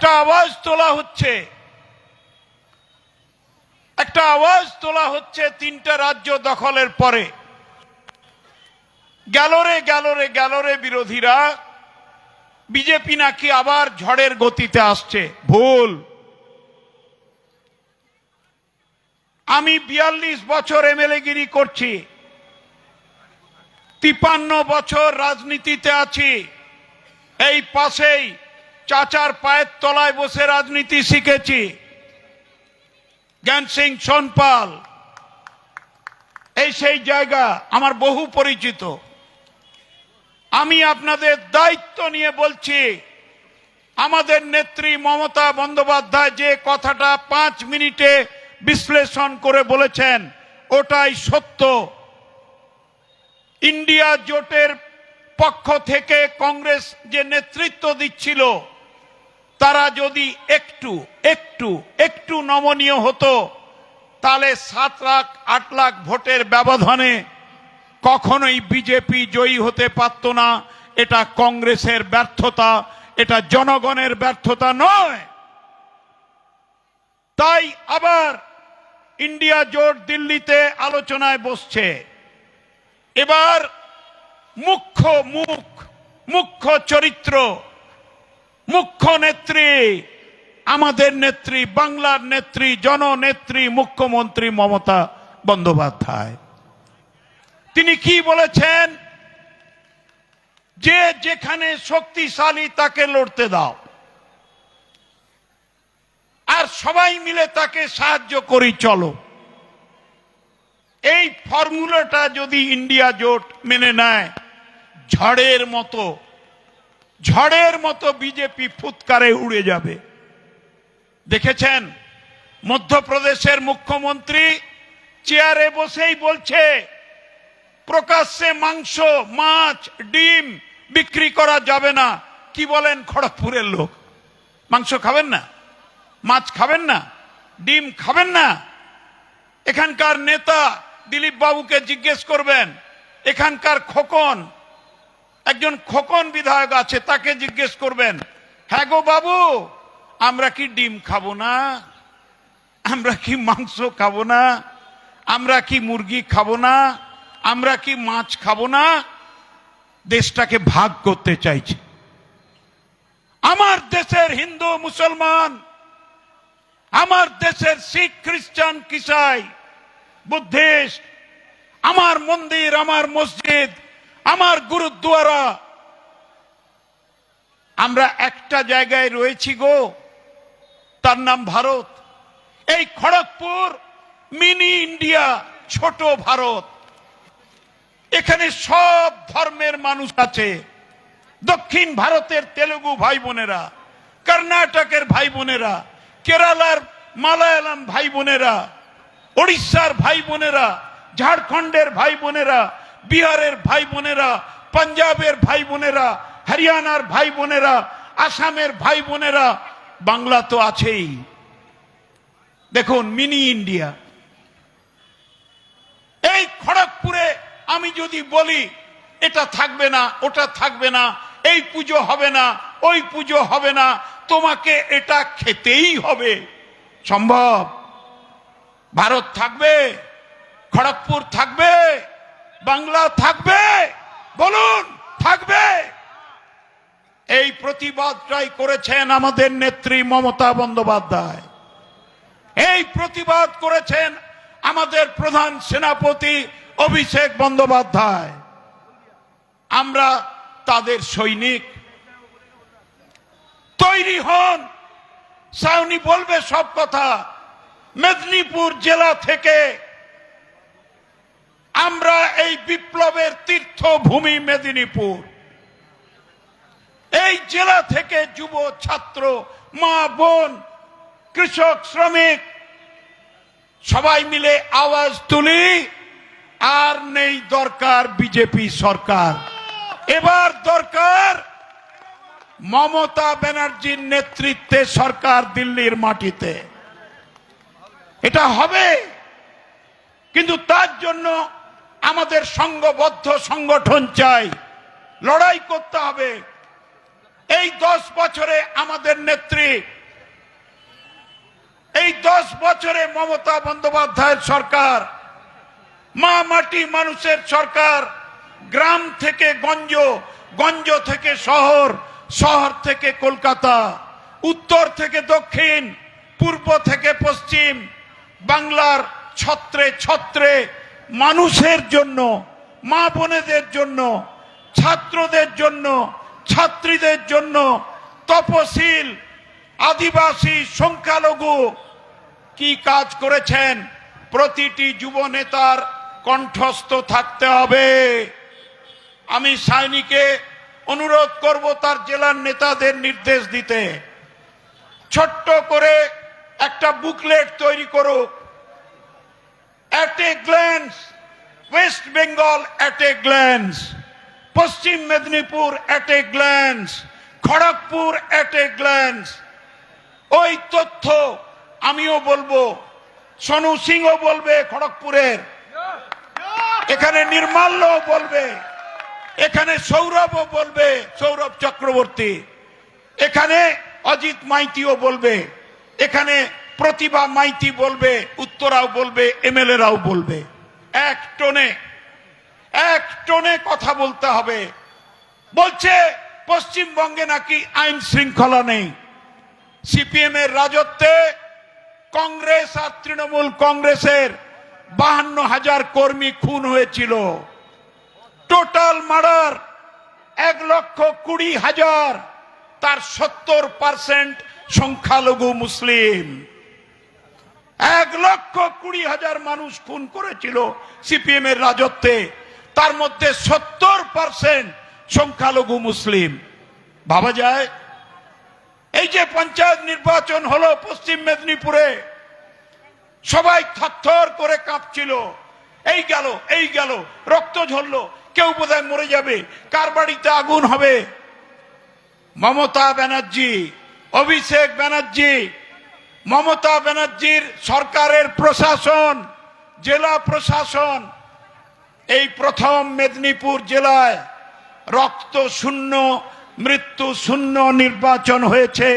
একটা আওয়াজ তোলা হচ্ছে তিনটা রাজ্য দখলের পরে। গেল রে বিরোধীরা, বিজেপি নাকি আবার ঝড়ের গতিতে আসছে। ভুল। আমি 42 বছর এমএলএ গিরি করছি, 53 বছর রাজনীতিতে আছি। এই পাশেই চাচার পায়ের তলায় বসে রাজনীতি শিখেছি। জ্ঞান সিং সোনপাল, এই সেই জায়গা আমার বহু পরিচিত। আমি আপনাদের দায়িত্ব নিয়ে বলছি, আমাদের নেত্রী মমতা বন্দ্যোপাধ্যায় যে কথাটা 5 মিনিটে বিশ্লেষণ করে বলেছেন ওটাই সত্য। ইন্ডিয়া জোটের পক্ষ থেকে কংগ্রেস যে নেতৃত্ব দিচ্ছিল তারা যদি একটু নমনীয় হতো তাহলে 7 লাখ 8 লাখ ভোটের ব্যবধানে কখনোই বিজেপি জয়ী হতে পারত না। এটা কংগ্রেসের ব্যর্থতা, এটা জনগণের ব্যর্থতা নয়। তাই আবার ইন্ডিয়া জোট দিল্লিতে আলোচনায় বসছে। এবার মুখ্য চরিত্র, মুখ্য নেত্রী, আমাদের নেত্রী, বাংলার নেত্রী, জননেত্রী, মুখ্যমন্ত্রী মমতা বন্দ্যোপাধ্যায়। তিনি কি বলেছেন? যে যেখানে শক্তিশালী তাকে লড়তে দাও, আর সবাই মিলে তাকে সাহায্য করি চলো। এই ফর্মুলাটা যদি ইন্ডিয়া জোট মেনে নেয়, ঝড়ের মতো বিজেপি ফুৎকারে উড়ে যাবে। দেখেছেন মধ্যপ্রদেশের মুখ্যমন্ত্রী চেয়ারে বসেই বলছে প্রকাশ্যে মাংস, মাছ, ডিম বিক্রি করা যাবে না। কি বলেন খড়গপুরের লোক? মাংস খাবেন না, মাছ খাবেন না, ডিম খাবেন না? এখানকার নেতা দিলীপ বাবুকে জিজ্ঞেস করবেন, এখানকার একজন খোকন বিধায়ক আছে, তাকে জিজ্ঞেস করবেন, হ্যাঁ গো বাবু, আমরা কি ডিম খাবো না? আমরা কি মাংস খাবো না? আমরা কি মুরগি খাবো না? আমরা কি মাছ খাবো না? দেশটাকে ভাগ করতে চাইছে। আমার দেশের হিন্দু মুসলমান, আমার দেশের শিখ খ্রিস্টান কিসাই বুদ্ধিস্ট, আমার মন্দির, আমার মসজিদ, আমার গুরুদ্বারা, আমরা একটা জায়গায় রয়েছি গো, তার নাম ভারত। এই খড়গপুর মিনি ইন্ডিয়া, ছোট ভারত। এখানে সব ধর্মের মানুষ আছে। দক্ষিণ ভারতের তেলুগু ভাই বোনেরা, কর্ণাটকের ভাই বোনেরা, কেরালার মালায়ালাম ভাই বোনেরা, ওড়িশার ভাই বোনেরা, ঝাড়খণ্ডের ভাই বোনেরা, বিহারের ভাই বোনেরা, পাঞ্জাবের ভাই বোনেরা, হরিয়ানার ভাই বোনেরা, আসামের ভাই বোনেরা, বাংলা তো আছেই। দেখুন মিনি ইন্ডিয়া। এই খড়গপুরে আমি যদি বলি এটা থাকবে না, ওটা থাকবে না, এই পুজো হবে না, ওই পুজো হবে না, তোমাকে এটা খেতেই হবে, সম্ভব? ভারত থাকবে, খড়গপুর থাকবে, বাংলা থাকবে? বলুন, থাকবে? এই প্রতিবাদটাই করেছেন আমাদের নেত্রী মমতা বন্দ্যোপাধ্যায়। এই প্রতিবাদ করেছেন আমাদের প্রধান সেনাপতি অভিষেক বন্দ্যোপাধ্যায়। আমরা তাদের সৈনিক। তৈরি হন, সাউনি বলবে সব কথা। মেদিনীপুর জেলা থেকে আমরা এই বিপ্লবের তীর্থভূমি মেদিনীপুর, এই জেলা থেকে যুব, ছাত্র, মা, বোন, কৃষক, শ্রমিক সবাই মিলে আওয়াজ তুলি, আর নেই দরকার বিজেপি সরকার। এবার দরকার মমতা ব্যানার্জির নেতৃত্বে সরকার দিল্লির মাটিতে। এটা হবে, কিন্তু তার জন্য আমাদের সংঘবদ্ধ সংগঠন চাই, লড়াই করতে হবে। এই 10 বছরে আমাদের নেত্রী, এই 10 বছরে মমতা বন্দ্যোপাধ্যায়ের সরকার, মা মাটি মানুষের সরকার, গ্রাম থেকে গঞ্জ, গঞ্জ থেকে শহর, শহর থেকে কলকাতা, উত্তর থেকে দক্ষিণ, পূর্ব থেকে পশ্চিম, বাংলার ছত্রে ছত্রে মানুষের জন্য, মা বোনেদের জন্য, ছাত্রদের জন্য, ছাত্রীদের জন্য, তপশিল, আদিবাসী, সংখ্যালঘু কি কাজ করেছেন প্রতিটি যুব নেতার কণ্ঠস্থ থাকতে হবে। আমি সায়নীকে অনুরোধ করব তার জেলার নেতাদের নির্দেশ দিতে, ছোট্ট করে একটা বুকলেট তৈরি করুক। At a glance West Bengal, at a glance Paschim Medinipur, at a glance Kharagpur, at a glance. ওই তথ্য আমিও বলবো, সোনু সিংও বলবে খড়গপুরের, এখানে নির্মাল্যও বলবে, এখানে সৌরভও বলবে, সৌরভ চক্রবর্তী, এখানে অজিত মাইতিও বলবে, এখানে প্রতিভা মাইতি বলবে, উত্তরাও বলবে, এমএলএরাও বলবে। এক টোনে কথা বলতে হবে। বলছে পশ্চিমবঙ্গে নাকি আইন শৃঙ্খলা নেই। সিপিএম এর রাজত্বে কংগ্রেস আর তৃণমূল কংগ্রেসের 52,000 কর্মী খুন হয়েছিল। টোটাল মার্ডার 1,20,000, তার 70% সংখ্যালঘু মুসলিম। 1,20,000 মানুষ খুন করেছিল সিপিএম এর রাজত্বে, তার মধ্যে 70% সংখ্যালঘু মুসলিম। ভাবা যায়? এই যে পঞ্চায়েত নির্বাচন হলো পশ্চিম মেদিনীপুরে, সবাই থরথর করে কাঁপছিল, এই গেল, রক্ত ঝরলো, কেউ বোধহয় মরে যাবে, কার বাড়িতে আগুন হবে। মমতা ব্যানার্জি, অভিষেক ব্যানার্জি, মমতা ব্যানার্জির সরকারের প্রশাসন, জেলা প্রশাসন, এই প্রথম মেদিনীপুর জেলায় রক্ত শূন্য, মৃত্যু শূন্য নির্বাচন হয়েছে।